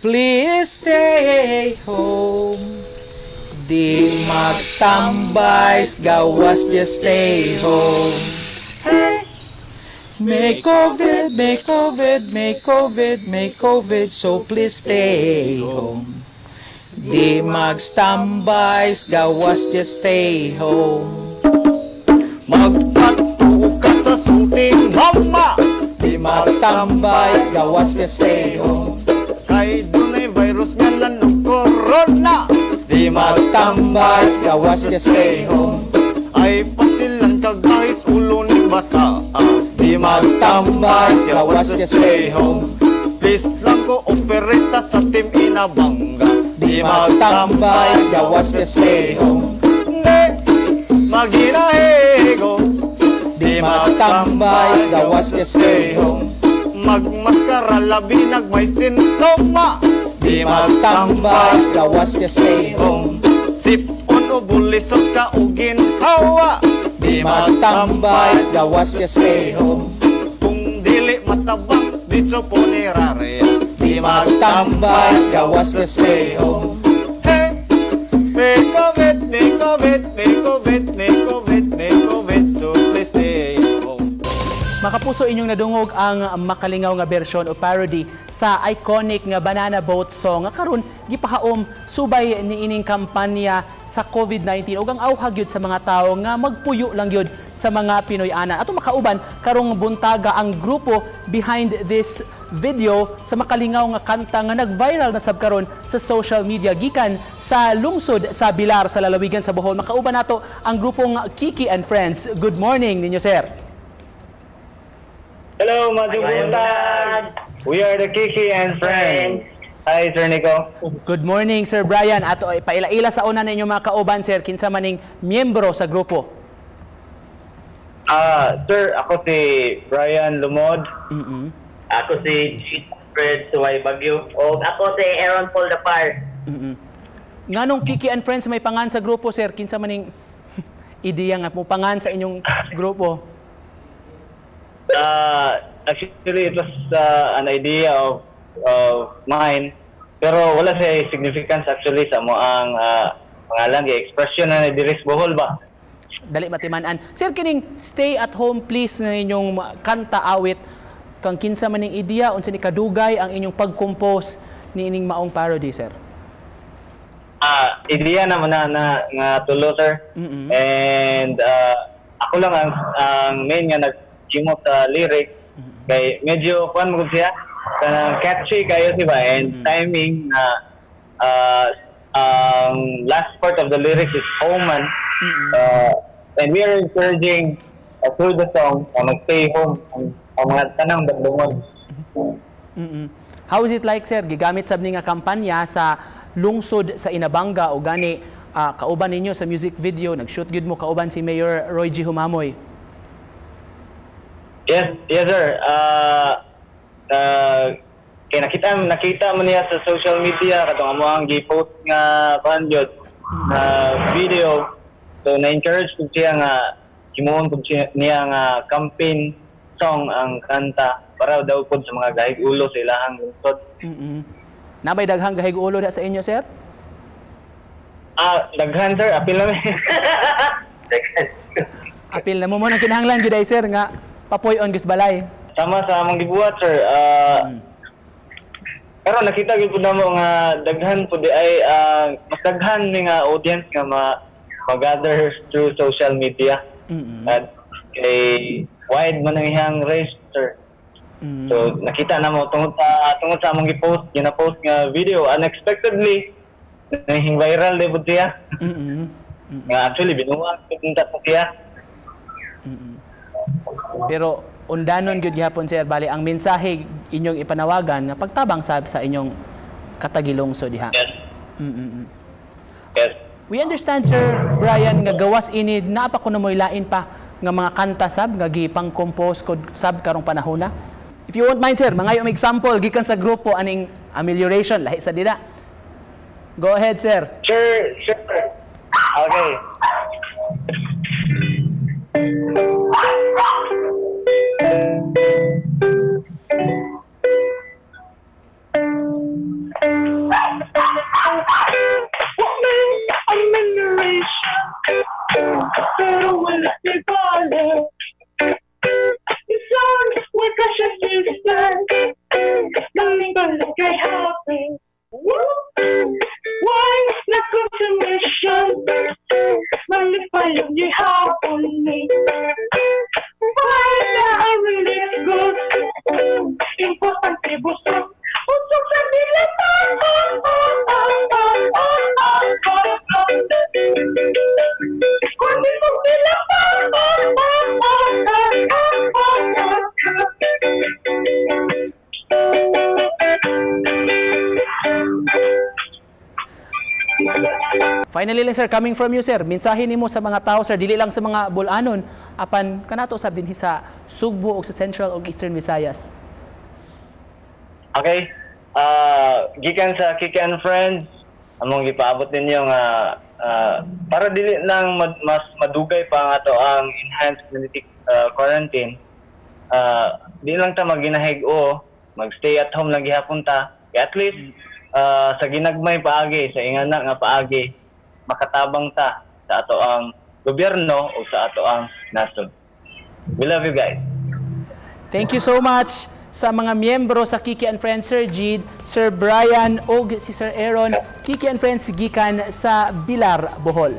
please stay home. Di magtambays, gawas just stay home. Hey! May COVID, may COVID, may COVID, may COVID, so please stay home. Di magtambays, gawas just stay home. Magpatuo ka sa suting mama. Di magtambays, gawas just stay home. Kay dunay virus nga lanong corona. Di magtambays, gawas just stay home. Ay patilan ka guys, ulo ni bata. Di magtambays, gawas just stay home. Please lang ko opereta sa team Inabanga. Di magtambays, gawas just stay home. Maginahego. Di magtambays, gawas just stay home. Magmaskara labi nag may sintoma. Di magtambays, gawas just stay home. Sipon o bulisot ka o ginhawa. Di magtambays, gawas just stay home. Kung dili matabang dito po ni Rare. Di magtambays, gawas just stay home. Hey! May COVID, may COVID, may COVID, may COVID, may COVID, so please stay home. Mga kapuso, inyong nadungog ang makalingaw nga version o parody sa iconic nga Banana Boat song nga karon gipahaom subay niining kampanya sa COVID-19 ug ang awhag yun sa mga tao nga magpuyo lang yun sa mga Pinoy-ana. Ato makauban karong buntaga ang grupo behind this video sa makalingaw nga kanta nga nag-viral na sab karon sa social media gikan sa lungsod sa Bilar sa lalawigan sa Bohol. Makauban nato ang grupong Kiki and Friends. Good morning ninyo, sir. Hello, Madugutag! We are the Kiki and Friends. Hi, Sir Nico. Good morning, Sir Brian. Ato ay paila-ila sa una ninyo mga kauban, sir, kinsa maning miyembro sa grupo. Sir, ako si Brian Lumod. Ako si Fred Suway Bagyo. O ako si Aaron Paul Dapar. Nganong Kiki and Friends may pangan sa grupo, sir? Kinsa maning ideya nga mo pangan sa inyong grupo? Actually, it was an idea of mine. Pero wala siya significance actually sa mo ang pangalan, expression na diris Bohol ba? Dali matiman-an. Sir, kining Stay at Home Please nga inyong kanta awit kang kinsa maning ideya unsa ni kadugay ang inyong pag-compose ni ining maong parody, sir? Ideya naman na nga tulo, sir. And ako lang ang main nga nag-chimot sa lyric. Kay medyo fun mo siya. Kanang catchy kayo, di ba? And timing na last part of the lyrics is home man. And we are encouraging through the song na mag-stay home ang mga tanang damdumon. How is it like, sir? Gigamit sab ni nga kampanya sa lungsod sa Inabanga o gani kauban ninyo sa music video, nag-shoot gyud mo kauban si Mayor Roy G. Humamoy. Yes, sir. Kaya nakita mo niya sa social media katong amo ang gi-post nga panjod na video. So na-encourage ko siya nga himuon ko niya nga campaign song ang kanta para daw pod sa mga gahig ulo sa ilahang lungsod. Nabay daghang gahig ulo sa inyo, sir? Daghan, sir. Apil namin. Apil na mo nang kinahanglan gyud ay, sir, nga papuy-on gis balay. Sama sa among gibuhat, sir. Pero nakita gyud pud namo nga daghan pud ay mas daghan ni nga audience nga mag-gather through social media. At kay wide man ang iyang range, sir. So nakita namo tungod sa among gi-post, gina-post nga video unexpectedly nahing viral di pud siya. Nga actually binuwag pud sa siya. Pero undanon gyud gihapon, sir, bali ang mensahe inyong ipanawagan nga pagtabang sa inyong katagilong so diha. Yes. Yes. We understand, Sir Brian, nga gawas inid na pa kuno moy lain pa nga mga kanta sab nga gipang-compose kod sab karong panahona. If you won't mind, sir, mangayo mig example gikan sa grupo aning amelioration lahi sa dida. Go ahead, sir. Sure. Okay. pero wala si bale. Isang wika siya sister, galing balik kay happy. Why not consummation? Mali pa yung gihapon ni. Why na ang really good? Importante busog. Busog sa dila pa. Kundi mo dila pa. Finally lang sir, coming from you sir, mensahe nimo sa mga tao sir, dili lang sa mga bulanon, apan kanato usab din sa Sugbo ug sa Central ug Eastern Visayas. Okay. Gikan sa Kiki and Friends, among gipaabot ninyo nga para dili lang mas madugay pa ang ato ang enhanced community quarantine. Di lang ta maginahig-o, magstay at home lang gihapon ta. Kaya at least sa ginagmay paagi, sa ingana nga paagi, makatabang ta sa ato ang gobyerno o sa ato ang nasod. We love you guys. Thank you so much sa mga miyembro sa Kiki and Friends, Sir Jid, Sir Brian ug si Sir Aaron, Kiki and Friends gikan sa Bilar, Bohol.